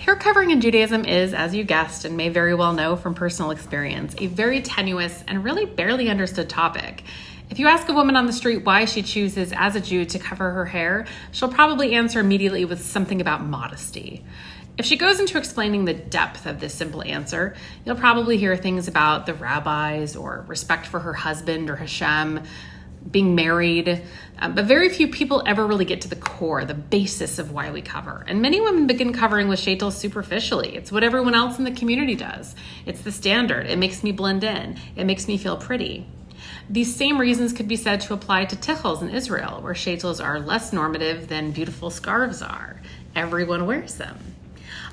Hair covering in Judaism is, as you guessed and may very well know from personal experience, a very tenuous and really barely understood topic. If you ask a woman on the street why she chooses as a Jew to cover her hair, she'll probably answer immediately with something about modesty. If she goes into explaining the depth of this simple answer, you'll probably hear things about the rabbis or respect for her husband or HaShem, being married, but very few people ever really get to the core, the basis of why we cover. And many women begin covering with sheitel superficially. It's what everyone else in the community does. It's the standard. It makes me blend in. It makes me feel pretty. These same reasons could be said to apply to tichels in Israel, where sheitels are less normative than beautiful scarves are. Everyone wears them.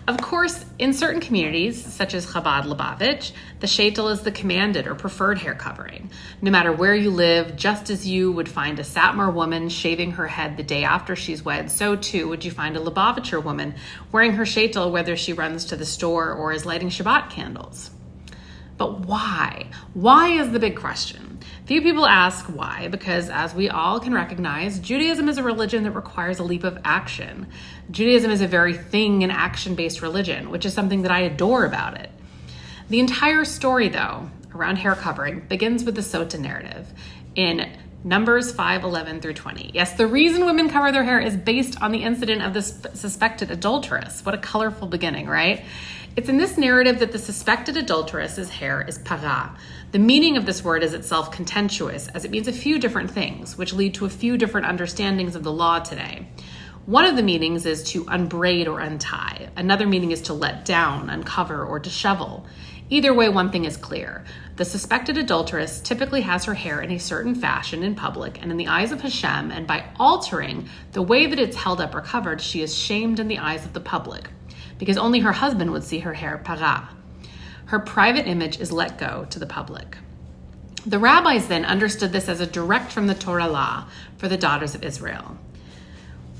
Of course, in certain communities, such as Chabad Lubavitch, the sheitel is the commanded or preferred hair covering. No matter where you live, just as you would find a Satmar woman shaving her head the day after she's wed, so too would you find a Lubavitcher woman wearing her sheitel whether she runs to the store or is lighting Shabbat candles. But why? Why is the big question. Few people ask why, because as we all can recognize, Judaism is a religion that requires a leap of action. Judaism is a very thing and action-based religion, which is something that I adore about it. The entire story, though, around hair covering begins with the sotah narrative in Numbers 5:11 through 20. Yes, the reason women cover their hair is based on the incident of the suspected adulteress. What a colorful beginning, right? It's in this narrative that the suspected adulteress's hair is parah. The meaning of this word is itself contentious, as it means a few different things, which lead to a few different understandings of the law today. One of the meanings is to unbraid or untie. Another meaning is to let down, uncover, or dishevel. Either way, one thing is clear. The suspected adulteress typically has her hair in a certain fashion in public and in the eyes of HaShem, and by altering the way that it's held up or covered, she is shamed in the eyes of the public, because only her husband would see her hair parah. Her private image is let go to the public. The rabbis then understood this as a direct from the Torah law for the daughters of Israel.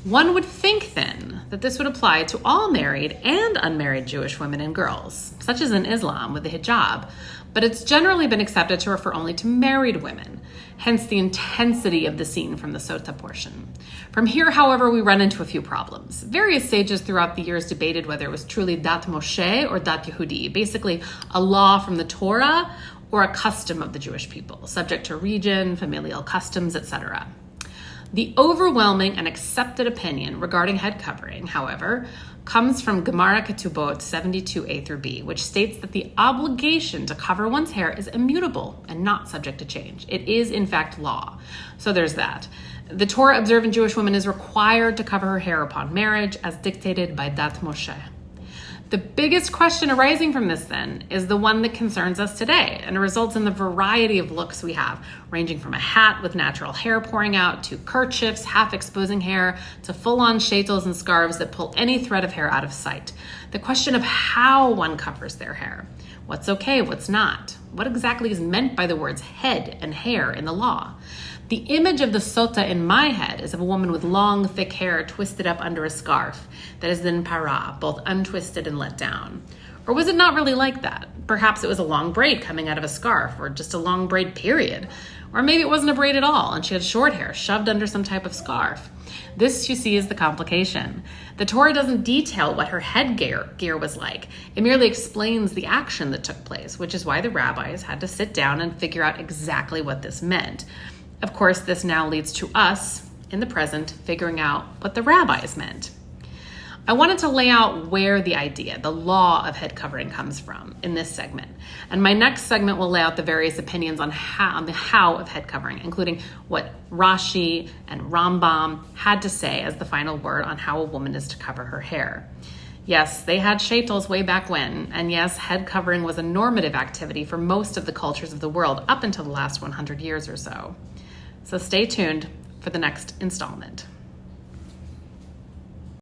One would think then that this would apply to all married and unmarried Jewish women and girls, such as in Islam with the hijab, but it's generally been accepted to refer only to married women, hence the intensity of the scene from the sotah portion. From here, however, we run into a few problems. Various sages throughout the years debated whether it was truly dat Moshe or dat Yehudi, basically a law from the Torah or a custom of the Jewish people, subject to region, familial customs, etc. The overwhelming and accepted opinion regarding head covering, however, comes from Gemara Ketubot 72a through b, which states that the obligation to cover one's hair is immutable and not subject to change. It is, in fact, law. So there's that. The Torah-observant Jewish woman is required to cover her hair upon marriage, as dictated by Dat Moshe. The biggest question arising from this, then, is the one that concerns us today, and it results in the variety of looks we have, ranging from a hat with natural hair pouring out, to kerchiefs, half-exposing hair, to full-on sheitels and scarves that pull any thread of hair out of sight. The question of how one covers their hair. What's okay, what's not? What exactly is meant by the words head and hair in the law? The image of the sotah in my head is of a woman with long, thick hair twisted up under a scarf that is then parah, both untwisted and let down. Or was it not really like that? Perhaps it was a long braid coming out of a scarf, or just a long braid period. Or maybe it wasn't a braid at all, and she had short hair shoved under some type of scarf. This, you see, is the complication. The Torah doesn't detail what her headgear was like. It merely explains the action that took place, which is why the rabbis had to sit down and figure out exactly what this meant. Of course, this now leads to us, in the present, figuring out what the rabbis meant. I wanted to lay out where the idea, the law of head covering, comes from in this segment. And my next segment will lay out the various opinions on the how of head covering, including what Rashi and Rambam had to say as the final word on how a woman is to cover her hair. Yes, they had sheitels way back when, and yes, head covering was a normative activity for most of the cultures of the world up until the last 100 years or so. So stay tuned for the next installment.